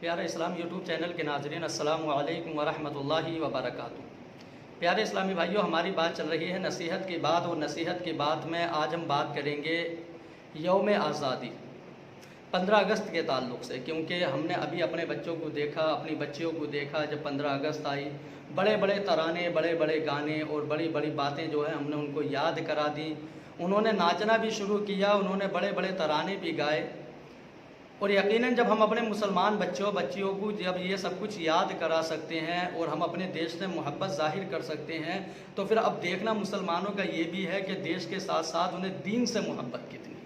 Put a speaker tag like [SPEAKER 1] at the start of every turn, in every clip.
[SPEAKER 1] پیارے اسلام YouTube channel کے ناظرین، السلام علیکم ورحمۃ اللہ وبرکاتہ۔ پیارے اسلامی بھائیوں، ہماری بات چل رہی ہے نصیحت کی بات، اور نصیحت کی بات میں آج ہم بات کریں گے یوم آزادی 15 اگست کے تعلق سے، کیونکہ ہم نے ابھی اپنے بچوں کو دیکھا، اپنی بچیوں کو دیکھا، جب 15 اگست آئی بڑے بڑے ترانے، بڑے بڑے گانے اور بڑی بڑی باتیں جو ہیں ہم نے ان کو یاد کرا دیں۔ انہوں نے ناچنا بھی شروع کیا، انہوں نے بڑے بڑے ترانے بھی گائے، اور یقیناً جب ہم اپنے مسلمان بچیوں کو جب یہ سب کچھ یاد کرا سکتے ہیں اور ہم اپنے دیش سے محبت ظاہر کر سکتے ہیں، تو پھر اب دیکھنا مسلمانوں کا یہ بھی ہے کہ دیش کے ساتھ ساتھ انہیں دین سے محبت کتنی ہے۔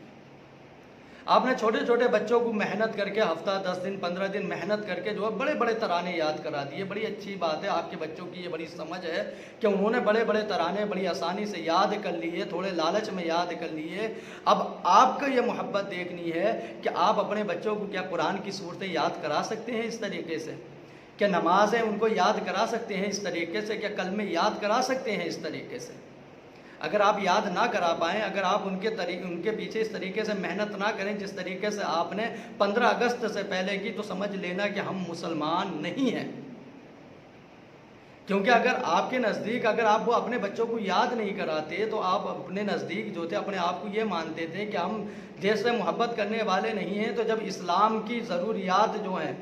[SPEAKER 1] آپ نے چھوٹے چھوٹے بچوں کو محنت کر کے ہفتہ 10 دن 15 دن محنت کر کے جو ہے بڑے بڑے ترانے یاد کرا دیے۔ بڑی اچھی بات ہے، آپ کے بچوں کی یہ بڑی سمجھ ہے کہ انہوں نے بڑے بڑے ترانے بڑی آسانی سے یاد کر لیے، تھوڑے لالچ میں یاد کر لیے۔ اب آپ کو یہ محبت دیکھنی ہے کہ آپ اپنے بچوں کو کیا قرآن کی صورتیں یاد کرا سکتے ہیں اس طریقے سے، کہ نمازیں ان کو یاد کرا سکتے ہیں اس طریقے سے، کیا کلمے یاد کرا سکتے ہیں اس طریقے سے۔ اگر آپ یاد نہ کرا پائیں، اگر آپ ان کے پیچھے اس طریقے سے محنت نہ کریں جس طریقے سے آپ نے 15 اگست سے پہلے کی، تو سمجھ لینا کہ ہم مسلمان نہیں ہیں۔ کیونکہ اگر آپ کے نزدیک اگر آپ وہ اپنے بچوں کو یاد نہیں کراتے، تو آپ اپنے نزدیک جو تھے اپنے آپ کو یہ مانتے تھے کہ ہم دیش سے محبت کرنے والے نہیں ہیں۔ تو جب اسلام کی ضروریات جو ہیں،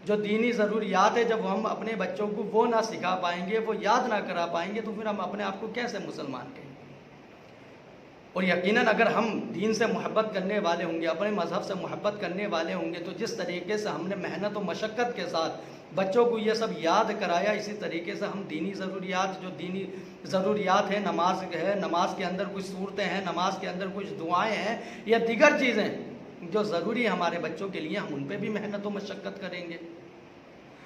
[SPEAKER 1] جو دینی ضروریات ہے، جب ہم اپنے بچوں کو وہ نہ سکھا پائیں گے، وہ یاد نہ کرا پائیں گے، تو پھر ہم اپنے آپ کو کیسے مسلمان کہیں گے؟ اور یقیناً اگر ہم دین سے محبت کرنے والے ہوں گے، اپنے مذہب سے محبت کرنے والے ہوں گے، تو جس طریقے سے ہم نے محنت و مشقت کے ساتھ بچوں کو یہ سب یاد کرایا، اسی طریقے سے ہم دینی ضروریات ہیں، نماز ہے، نماز کے اندر کچھ صورتیں ہیں، نماز کے اندر کچھ دعائیں ہیں، یا دیگر چیزیں جو ضروری ہے ہمارے بچوں کے لیے، ہم ان پہ بھی محنت و مشقت کریں گے۔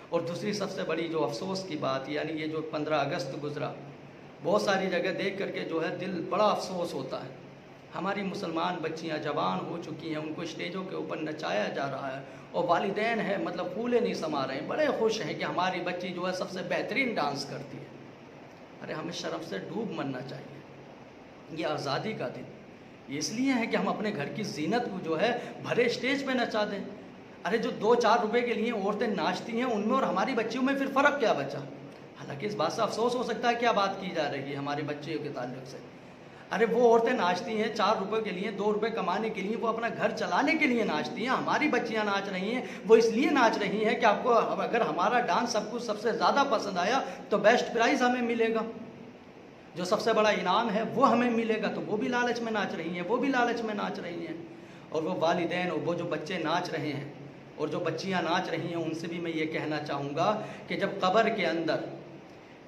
[SPEAKER 1] اور دوسری سب سے بڑی جو افسوس کی بات، یعنی یہ جو 15 اگست گزرا، بہت ساری جگہ دیکھ کر کے جو ہے دل بڑا افسوس ہوتا ہے۔ ہماری مسلمان بچیاں جوان ہو چکی ہیں، ان کو اسٹیجوں کے اوپر نچایا جا رہا ہے، اور والدین ہیں مطلب پھولے نہیں سما رہے ہیں، بڑے خوش ہیں کہ ہماری بچی جو ہے سب سے بہترین ڈانس کرتی ہے۔ ارے ہمیں شرم سے ڈوب مرنا چاہیے۔ یہ آزادی کا دن یہ اس لیے ہے کہ ہم اپنے گھر کی زینت کو جو ہے بھرے اسٹیج پہ نچا دیں۔ ارے جو 2-4 روپے کے لیے عورتیں ناچتی ہیں، ان میں اور ہماری بچیوں میں پھر فرق کیا بچا؟ حالانکہ اس بات سے افسوس ہو سکتا ہے کیا بات کی جا رہی ہے ہمارے بچیوں کے تعلق سے۔ ارے وہ عورتیں ناچتی ہیں 4 روپے کے لیے، 2 روپے کمانے کے لیے، وہ اپنا گھر چلانے کے لیے ناچتی ہیں۔ ہماری بچیاں ناچ رہی ہیں، وہ اس لیے ناچ رہی ہیں کہ آپ کو اگر ہمارا ڈانس سب سے زیادہ پسند آیا تو بیسٹ پرائز ہمیں ملے گا، جو سب سے بڑا انعام ہے وہ ہمیں ملے گا۔ تو وہ بھی لالچ میں ناچ رہی ہیں، وہ بھی لالچ میں ناچ رہی ہیں۔ اور وہ والدین اور وہ جو بچے ناچ رہے ہیں اور جو بچیاں ناچ رہی ہیں، ان سے بھی میں یہ کہنا چاہوں گا کہ جب قبر کے اندر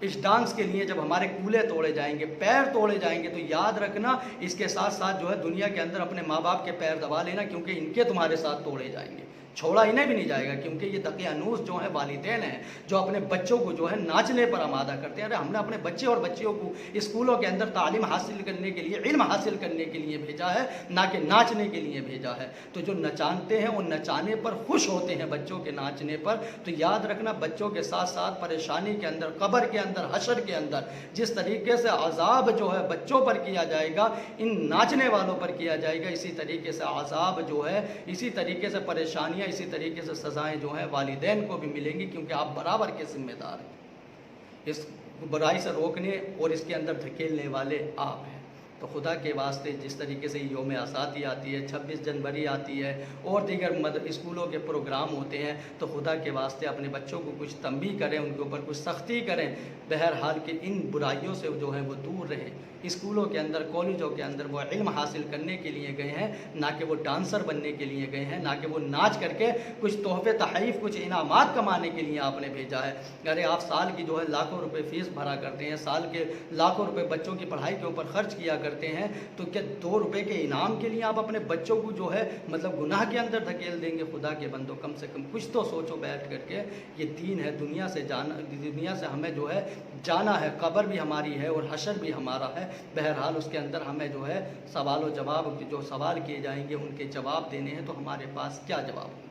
[SPEAKER 1] اس ڈانس کے لیے جب ہمارے کولے توڑے جائیں گے، پیر توڑے جائیں گے، تو یاد رکھنا اس کے ساتھ ساتھ جو ہے دنیا کے اندر اپنے ماں باپ کے پیر دبا لینا، کیونکہ ان کے تمہارے ساتھ توڑے جائیں گے، چھوڑا انہیں بھی نہیں جائے گا۔ کیونکہ یہ دقیانوس جو ہیں والدین ہیں، جو اپنے بچوں کو جو ہے ناچنے پر آمادہ کرتے ہیں۔ ارے ہم نے اپنے بچے اور بچیوں کو اسکولوں کے اندر تعلیم حاصل کرنے کے لیے، علم حاصل کرنے کے لیے بھیجا ہے، نہ کہ ناچنے کے لیے بھیجا ہے۔ تو جو نچانتے ہیں وہ نچانے پر خوش ہوتے ہیں، بچوں کے ناچنے پر۔ تو یاد رکھنا بچوں کے ساتھ ساتھ پریشانی کے اندر، قبر کے اندر، حشر کے اندر جس طریقے سے عذاب جو ہے بچوں پر کیا جائے گا، ان ناچنے والوں پر کیا جائے گا، اسی طریقے سے عذاب جو ہے، اسی طریقے سے پریشانی، اسی طریقے سے سزائیں جو ہیں والدین کو بھی ملیں گی، کیونکہ آپ برابر کے ذمہ دار ہیں۔ اس برائی سے روکنے اور اس کے اندر دھکیلنے والے آپ ہیں۔ تو خدا کے واسطے جس طریقے سے یوم آزادی آتی ہے، 26 جنوری آتی ہے، اور دیگر اسکولوں کے پروگرام ہوتے ہیں، تو خدا کے واسطے اپنے بچوں کو کچھ تنبیہ کریں، ان کے اوپر کچھ سختی کریں، بہرحال کہ ان برائیوں سے جو ہے وہ دور رہیں۔ اسکولوں کے اندر، کالجوں کے اندر وہ علم حاصل کرنے کے لیے گئے ہیں، نہ کہ وہ ڈانسر بننے کے لیے گئے ہیں، نہ کہ وہ ناچ کر کے کچھ تحفے تحائف، کچھ انعامات کمانے کے لیے آپ نے بھیجا ہے۔ ارے آپ سال کی جو ہے لاکھوں روپے فیس بھرا کرتے ہیں، سال کے لاکھوں روپے بچوں کی پڑھائی کے اوپر خرچ کیا کرتے ہیں، تو کیا 2 روپے کے انعام کے لیے آپ اپنے بچوں کو جو ہے مطلب گناہ کے اندر دھکیل دیں گے؟ خدا کے بندو، کم سے کم کچھ تو سوچو بیٹھ کر کے۔ یہ دین ہے، دنیا سے ہمیں جو ہے جانا ہے، قبر بھی ہماری ہے اور حشر بھی ہمارا ہے۔ بہرحال اس کے اندر ہمیں جو ہے سوال و جواب، جو سوال کیے جائیں گے ان کے جواب دینے ہیں، تو ہمارے پاس کیا جواب؟